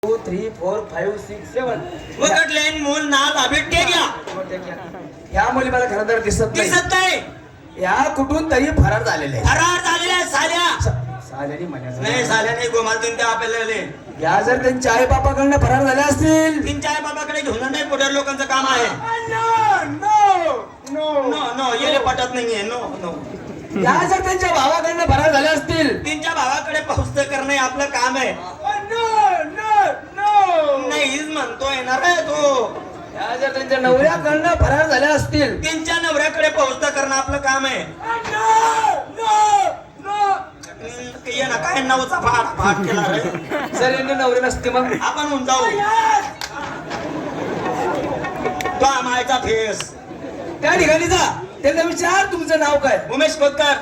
2 3 4 5 6 7 वकट line मूल नाल अभिट्टे घ्या. या मुली मला खरं तर दिसत नाही. या कुठून तरी फरार झालेले आहे. फरार झालेल्या साल्या साल्यानी म्हणायचं नाही, साल्या नाही, गोमाल त्या आपल्याला या जर त्यांच्या आई बापाकडनं फरार झाले असतील, तीनच्या आई बाबाकडे घेऊन नाही पुढे लोकांचं काम आहे. नो नो येले पटत नाहीये. नो नो या जर त्यांच्या भावाकडनं फरार झाले असतील, तीनच्या भावाकडे पोहोचत करणे आपलं काम आहे. नाहीच म्हणतोय ना रे तू. या जर त्यांच्या नवऱ्याकडनं फरार झाले असतील, तीनच्या नवऱ्याकडे पोहोचत करणं आपलं काम आहे. ये ना काय नवचा पाठ केला रे. जर यांनी नवरे नसते मग आपण होऊन जाऊ. तो मायचा फेस त्या ठिकाणी जा. त्यांना विचार तुमचं नाव काय. उमेश खोतकर.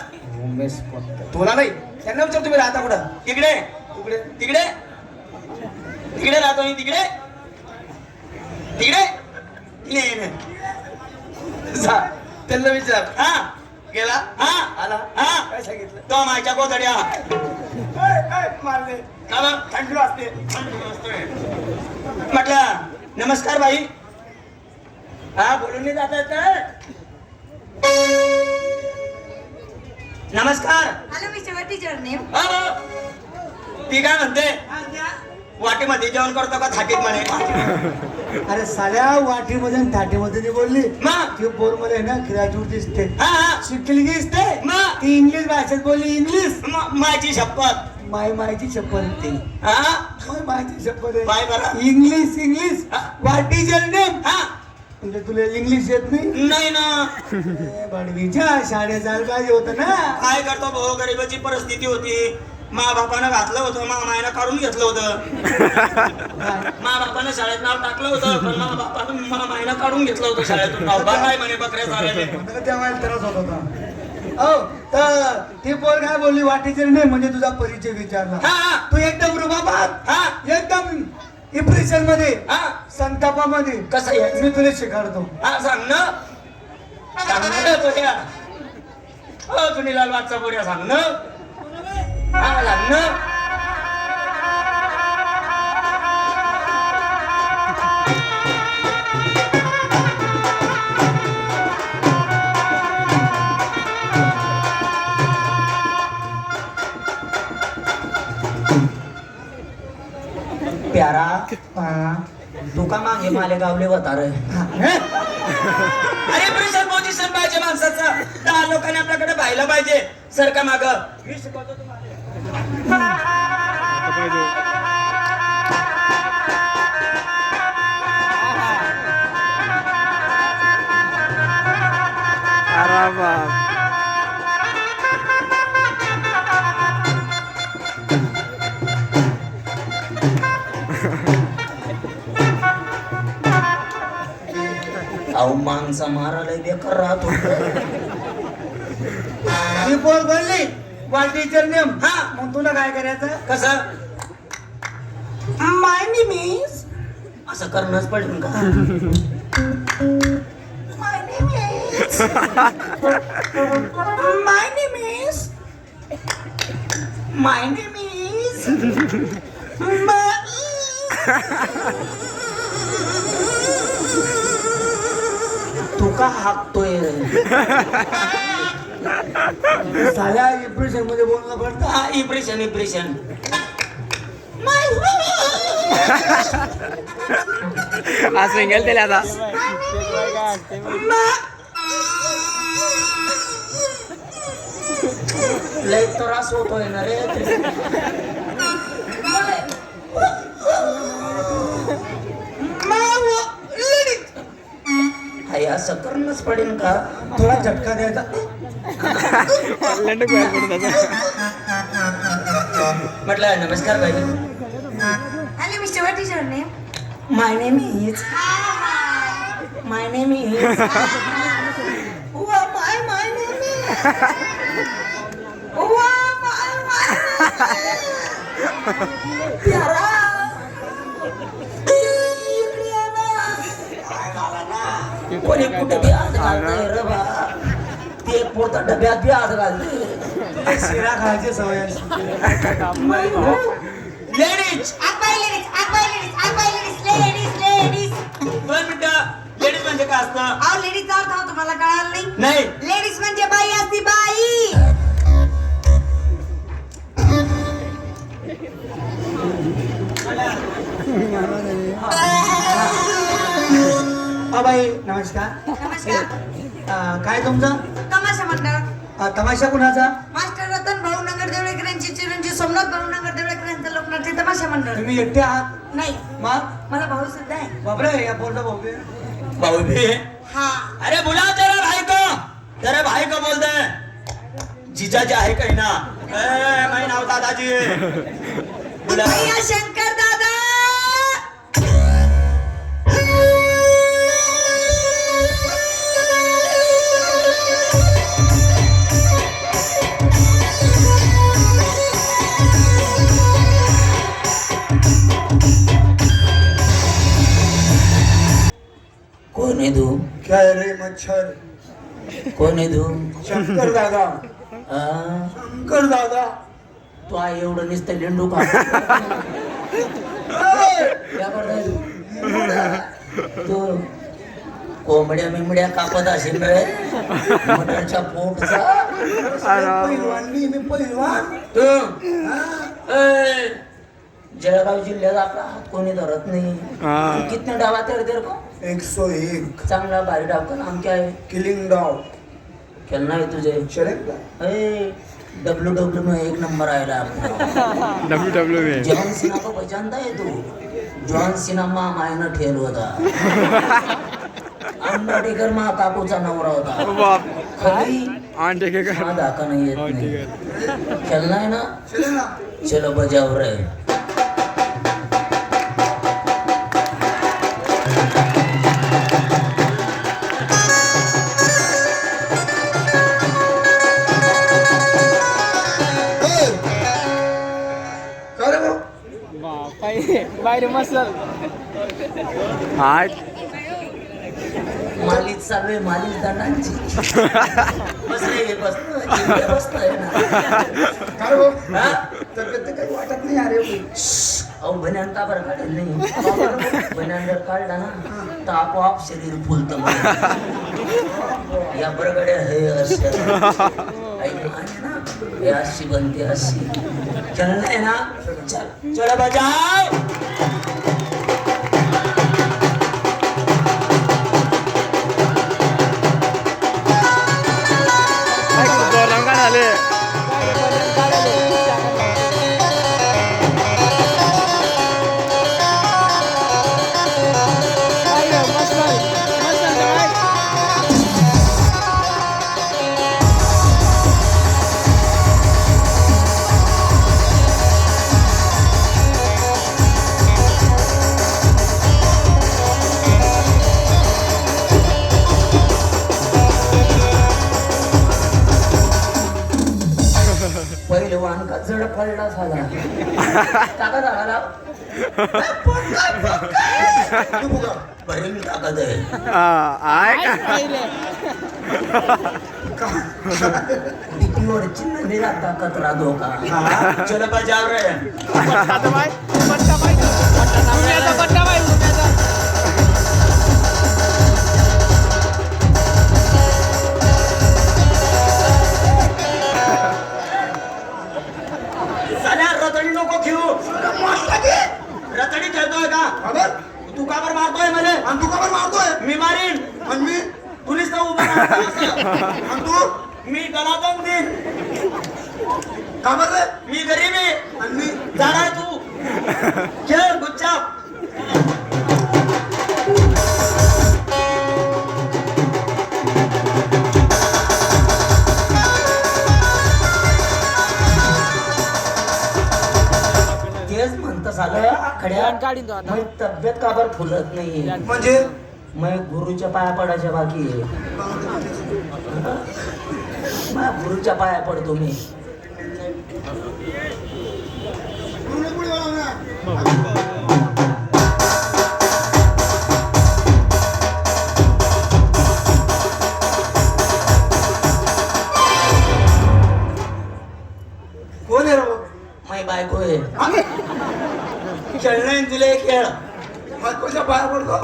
उमेश खोतकर. तुला नाही, त्यांना विचार तुम्ही राहता कुठं. तिकडे तिकडे तिकडे तिकडे राहतो मी. तिकडे तिकडे जा. त्यांना विचार. हा गेला. हा आला. हा काय सांगितलं. तो माझ्या गोधड्या मारले. थंडी वाजते. म्हटलं नमस्कार बाई. हा बोलून नाही जात येत. नमस्कार. Hello mister teacher name. ती काय म्हणते. वाटीमध्ये जेवण करतो का थाटीत म्हणे. अरे साल्या वाटीमध्ये आणि थाटीमध्ये ती बोलली. मग ती बोर मध्ये ना ग्रॅज्युएट दिसते, हा शिकली दिसते. मग ती इंग्लिश भाषेत बोलली. इंग्लिश माझी शपथ. मायची शपथ ती. हा मायची शपथ आहे. बाय बरं. English what is your name. हा म्हणजे तुला इंग्लिश येत नाही. नाही ना. बडवीच्या शाळेत जायला पाहिजे होतं ना. काय करतो भाऊ, गरीबाची परिस्थिती होती. मा बापानं घातलं होतं, मा मायनं काढून घेतलं होतं. मा बापानं शाळेत नाव टाकलं होतं, पण मा बापानं मा मायनं काढून घेतलं होतं शाळेतून नाव. काय म्हणे बकऱ्या चालले. तेव्हा त्रास होत होता. हो तर ती बोल काय बोलली वाटीचे नेम म्हणजे तुझा परिचय विचारला. हा तू एकदम रुबाबात, हा एकदम इम्प्रेशन मध्ये, हा संतापामध्ये. कसं आहे मी तुला शिकाडतो. हा सांग ना. सांग ना तुझ्या. हो चुनीलाल वाटचा पुढ्या सांग ना. हा सांग ना. प्यारा तू का मागे माले गावले होता रे. अरे प्रेशर पोझिशन पाहिजे माणसाचं. 10 लोकांनी आपल्याकडे पाहिलं पाहिजे. सर का माग अहो माणसा मारायला बेकार राहतो. ती बोल बोलली वाटीचे नेम. हा मग तुला काय करायचं. कसं माय नेम इज असं करणंच पडेल का. My name is my name is my name is तू का हाकतोय रे. साल्या इम्प्रेशन मध्ये बोलणं पडतं. हा इम्प्रेशन असं इंगल त्याला आता लय त्रास होतोय ना रे. हाय असं करणंच पडेल का. थोडा झटका द्यायचा. म्हटलं नमस्कार बाई. Hello mister teacher name. My name is my name is my name is प्यारा. कोणी कुठे बी हात घालतंय रे बा. ते पोरता डब्यात बी हात घालते. शिरा खायची सवय असते. लेडीज आग बाई लेडीज नाही. लेडीज म्हणजे बाई असती बाई. बाई नमस्कार. नमस्कार. काय तुमचं तमाशा मंडळ. तमाशा कुणाचा? मास्टर रतन भाऊ नगर देवळेकर यांची चिरंजीव सोमनाथ भाऊ नगर देवळेकर यांचं लोकनाट्य तमाशा मंडळ. तुम्ही एकटे आहात? नाही, मग मला भाऊ सुद्धा आहे. बापरे या बोलता भाऊ बे. भाऊ भी है? हा. अरे बुला तेरा भाई को. तेरे भाई को बोलते हैं. जीजाजी आहे काही ना. मैं नाव दादाजी बुला. भैया शंकर दादा. कोण आहे तू? क्या रे मच्छर. कोण आहे तू? शंकर दादा. हा? शंकर दादा. तू आहे एवढं नुसतं लेंडू का? क्या करताय तू? कोंबड्या बिंबड्या कापत असेल रे मटरच्या पोटचा. पहिलवान मी पहिलवान. तू जळगाव जिल्ह्यात आपला हात कोणी धरत नाही. तू कितने डावा तेरे को? 101. चांगला भारी डाव का नाम क्या है? किलिंग डाव. खेलना है तुझे? चलेगा. WWE में 1 नंबर आएगा आपको. WWE में जॉन सिन्हा को पहचानता है तू? जॉन सिन्हा मा मायनं ठेल होता. अंडरटेकर मा काकूचा नवरा होता. बाप कधी अंडरटेकर मा दाखा नाही येत नाही. खेलना है ना? चले ना. चलो बजाव रे. बाहेर मसल मालिश चालू आहे. मालिश दंडांची. बसतोय ना. काय भाऊ? हा? तब्येत तर काही वाटत नाही अरे. अहो बन्यान का बरं काढेल नाही? बन्यान जर काढला ना तर आपोआप शरीर फुलतं. या बरगड्या हे अशी ना हे अशी बनते अशी. चलना है ना? चल चलो बजाओ. जोरांका झाले पहिलवान का जड पडला झाला. ताकद आला. बहीण ताकद आहे. डीपीवर चिन्ह दिला ताकद राहतो का? चल बजाव रे. रतडी नको घेऊ. रतडी खेळतोय का? तू का बरं मारतोय मला? आणि तू का बरं मारतोय? मी मारीन. आणि मी पोलीस तर उभा राहतो असं. आणि तू मी गलादन देईन. का बरं रे? मी गरीब आहे. आणि मी जाणार तू खेळ गुच्चाप. तेच म्हणतं झालं खड्या. मग तब्येत का बरं फुलत नाही? म्हणजे मग गुरुच्या पाया पडायच्या बाकी आहे. मग गुरुच्या पाया पडतो मी. कोण आहे रे? माई बायको आहे. खेळणं आहे तुला एक खेळ. बायकोच्या पाया पडतो.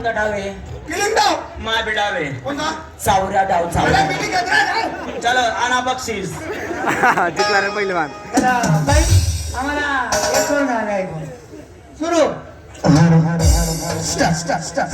कोणता डाव आहे? फिलिंग डाव मा बिडावे कोणता चावऱ्या डाव मला चावऱ्या. meeting घेत राहा. चल आणा बक्षीस. जिंकला रे पहिलवान. चला, बाई, आम्हाला एक करून आलं ऐकून. सुरू स्टार्ट स्टार्ट स्टार्ट